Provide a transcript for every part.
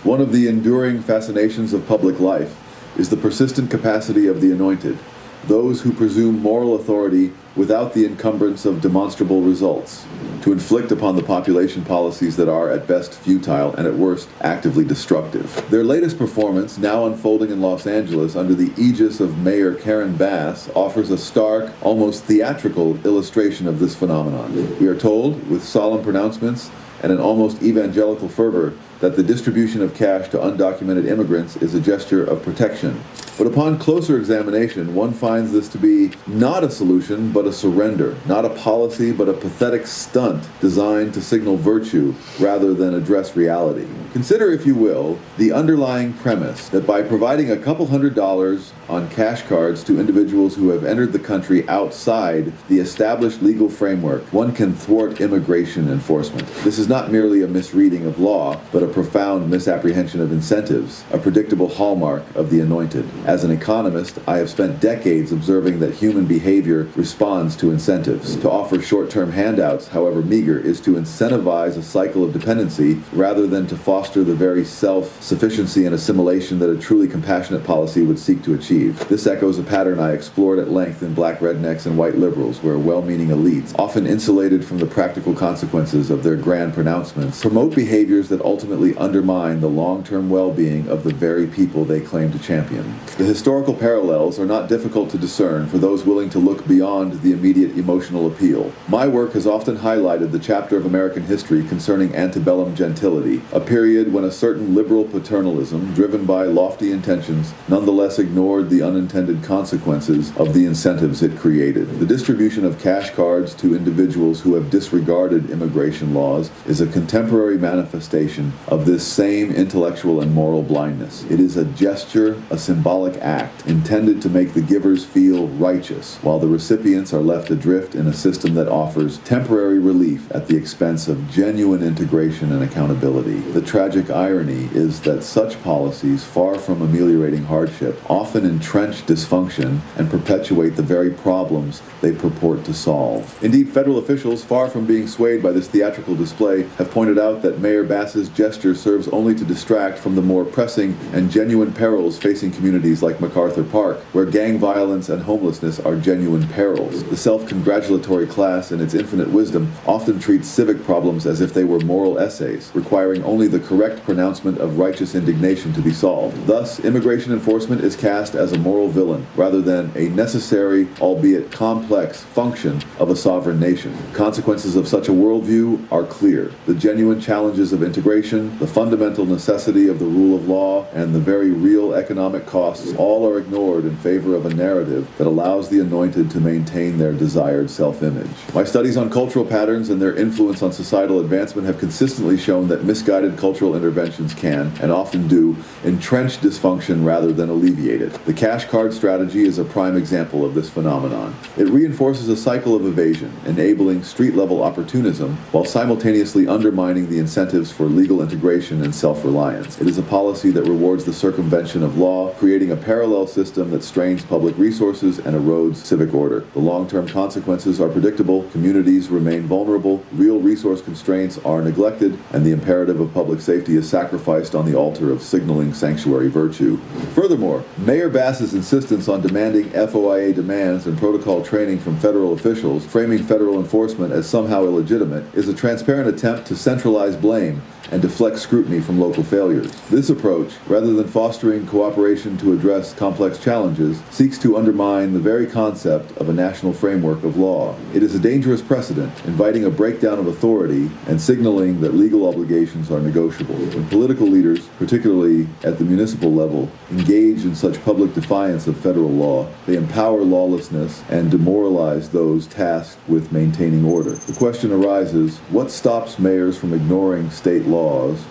One of the enduring fascinations of public life is the persistent capacity of the anointed, those who presume moral authority without the encumbrance of demonstrable results, to inflict upon the population policies that are at best futile and at worst actively destructive. Their latest performance, now unfolding in Los Angeles under the aegis of Mayor Karen Bass, offers a stark, almost theatrical illustration of this phenomenon. We are told, with solemn pronouncements and an almost evangelical fervor, that the distribution of cash to undocumented immigrants is a gesture of protection. But upon closer examination, one finds this to be not a solution, but a surrender, not a policy, but a pathetic stunt designed to signal virtue rather than address reality. Consider, if you will, the underlying premise that by providing a couple $100s on cash cards to individuals who have entered the country outside the established legal framework, one can thwart immigration enforcement. This is not merely a misreading of law, but a profound misapprehension of incentives, a predictable hallmark of the anointed. As an economist, I have spent decades observing that human behavior responds to incentives. To offer short-term handouts, however meager, is to incentivize a cycle of dependency rather than to foster the very self-sufficiency and assimilation that a truly compassionate policy would seek to achieve. This echoes a pattern I explored at length in Black rednecks and white liberals, where well-meaning elites, often insulated from the practical consequences of their grand pronouncements, promote behaviors that ultimately undermine the long-term well-being of the very people they claim to champion. The historical parallels are not difficult to discern for those willing to look beyond the immediate emotional appeal. My work has often highlighted the chapter of American history concerning antebellum gentility, a period when a certain liberal paternalism, driven by lofty intentions, nonetheless ignored the unintended consequences of the incentives it created. The distribution of cash cards to individuals who have disregarded immigration laws is a contemporary manifestation of this same intellectual and moral blindness. It is a gesture, a symbolic act, intended to make the givers feel righteous, while the recipients are left adrift in a system that offers temporary relief at the expense of genuine integration and accountability. The tragic irony is that such policies, far from ameliorating hardship, often entrench dysfunction and perpetuate the very problems they purport to solve. Indeed, federal officials, far from being swayed by this theatrical display, have pointed out that Mayor Bass's gesture serves only to distract from the more pressing and genuine perils facing communities like MacArthur Park, where gang violence and homelessness are genuine perils. The self-congratulatory class, in its infinite wisdom, often treats civic problems as if they were moral essays, requiring only the correct pronouncement of righteous indignation to be solved. Thus, immigration enforcement is cast as a moral villain, rather than a necessary, albeit complex, function of a sovereign nation. Consequences of such a worldview are clear. The genuine challenges of integration, the fundamental necessity of the rule of law, and the very real economic costs all are ignored in favor of a narrative that allows the anointed to maintain their desired self-image. My studies on cultural patterns and their influence on societal advancement have consistently shown that misguided cultural interventions can, and often do, entrench dysfunction rather than alleviate it. The cash card strategy is a prime example of this phenomenon. It reinforces a cycle of evasion, enabling street-level opportunism while simultaneously undermining the incentives for legal integration and self-reliance. It is a policy that rewards the circumvention of law, creating a parallel system that strains public resources and erodes civic order. The long-term consequences are predictable, communities remain vulnerable, real resource constraints are neglected, and the imperative of public safety is sacrificed on the altar of signaling sanctuary virtue. Furthermore, Mayor Bass's insistence on demanding FOIA demands and protocol training from federal officials, framing federal enforcement as somehow illegitimate, is a transparent attempt to centralize blame and deflect scrutiny from local failures. This approach, rather than fostering cooperation to address complex challenges, seeks to undermine the very concept of a national framework of law. It is a dangerous precedent, inviting a breakdown of authority and signaling that legal obligations are negotiable. When political leaders, particularly at the municipal level, engage in such public defiance of federal law, they empower lawlessness and demoralize those tasked with maintaining order. The question arises, what stops mayors from ignoring state laws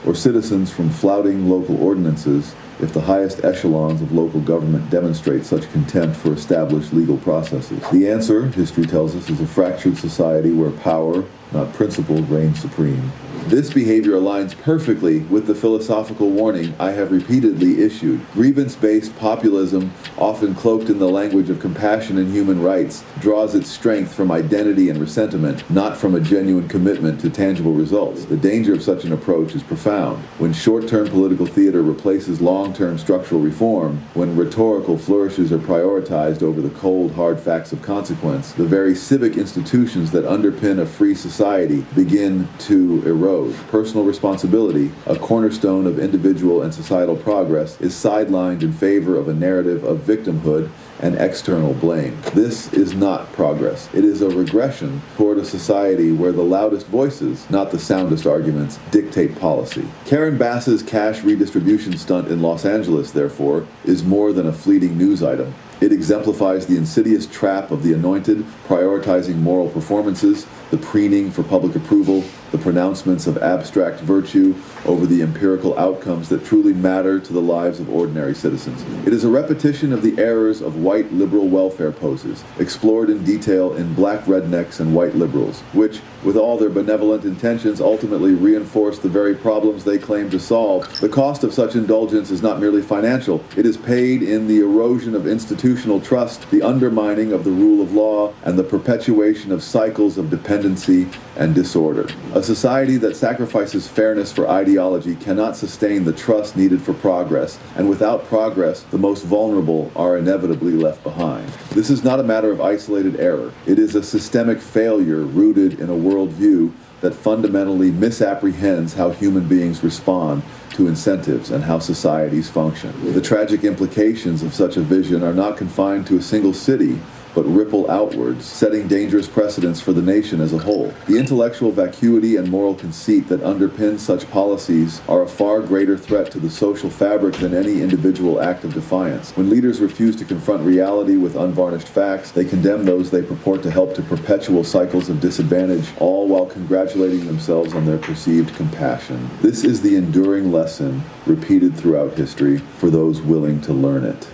or citizens from flouting local ordinances if the highest echelons of local government demonstrate such contempt for established legal processes? The answer, history tells us, is a fractured society where power, not principle, reigns supreme. This behavior aligns perfectly with the philosophical warning I have repeatedly issued. Grievance-based populism, often cloaked in the language of compassion and human rights, draws its strength from identity and resentment, not from a genuine commitment to tangible results. The danger of such an approach is profound. When short-term political theater replaces long-term structural reform, when rhetorical flourishes are prioritized over the cold, hard facts of consequence, the very civic institutions that underpin a free society begin to erode. Personal responsibility, a cornerstone of individual and societal progress, is sidelined in favor of a narrative of victimhood and external blame. This is not progress. It is a regression toward a society where the loudest voices, not the soundest arguments, dictate policy. Karen Bass's cash redistribution stunt in Los Angeles, therefore, is more than a fleeting news item. It exemplifies the insidious trap of the anointed, prioritizing moral performances, the preening for public approval, the pronouncements of abstract virtue over the empirical outcomes that truly matter to the lives of ordinary citizens. It is a repetition of the errors of white liberal welfare poses, explored in detail in Black Rednecks and White Liberals, which, with all their benevolent intentions, ultimately reinforce the very problems they claim to solve. The cost of such indulgence is not merely financial. It is paid in the erosion of institutional trust, the undermining of the rule of law, and the perpetuation of cycles of dependency and disorder. A society that sacrifices fairness for ideology cannot sustain the trust needed for progress, and without progress, the most vulnerable are inevitably left behind. This is not a matter of isolated error. It is a systemic failure rooted in a worldview that fundamentally misapprehends how human beings respond to incentives and how societies function. The tragic implications of such a vision are not confined to a single city, but ripple outwards, setting dangerous precedents for the nation as a whole. The intellectual vacuity and moral conceit that underpin such policies are a far greater threat to the social fabric than any individual act of defiance. When leaders refuse to confront reality with unvarnished facts, they condemn those they purport to help to perpetual cycles of disadvantage, all while congratulating themselves on their perceived compassion. This is the enduring lesson repeated throughout history for those willing to learn it.